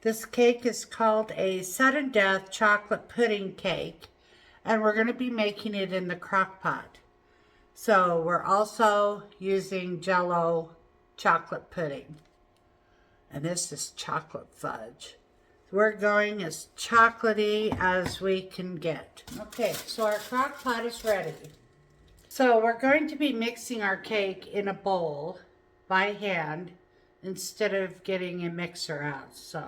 This cake is called a sudden death chocolate pudding cake, and we're going to be making it in the crock pot. So we're also using Jell-O chocolate pudding, and this is chocolate fudge. We're going as chocolatey as we can get. Okay, so our crock pot is ready. So we're going to be mixing our cake in a bowl by hand instead of getting a mixer out. So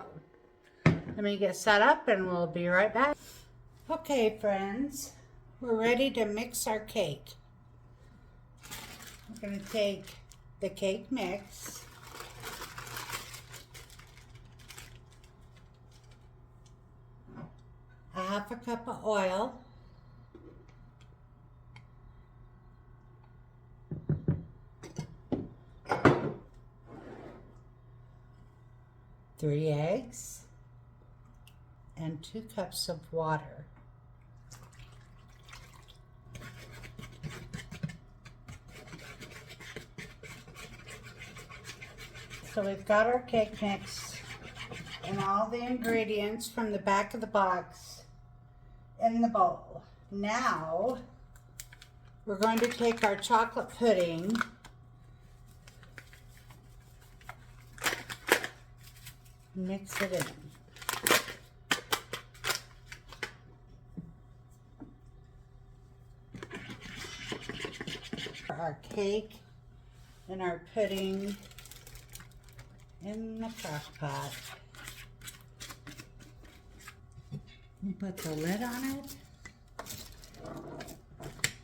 let me get set up and we'll be right back. Okay, friends, we're ready to mix our cake. We're going to take the cake mix, a half a cup of oil, three eggs, and 2 cups of water. So we've got our cake mix and all the ingredients from the back of the box in the bowl. Now we're going to take our chocolate pudding and mix it in. Our cake and our pudding in the crock pot. And put the lid on it.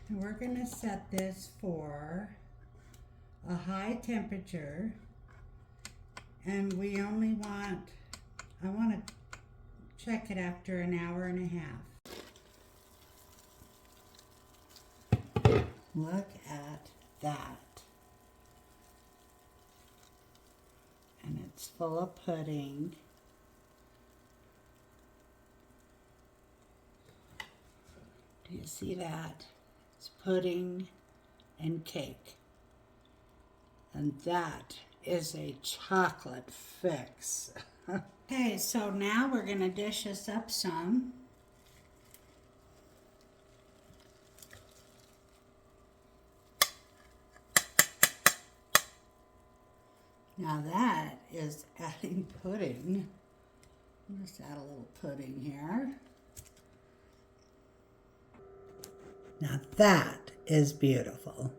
And we're going to set this for a high temperature. And we only want, I want to check it after an hour and a half. Look at that. And it's full of pudding. Do you see that? It's pudding and cake. And that is a chocolate fix. Okay, so now we're going to dish this up some. Now that is adding pudding. Let's add a little pudding here. Now that is beautiful.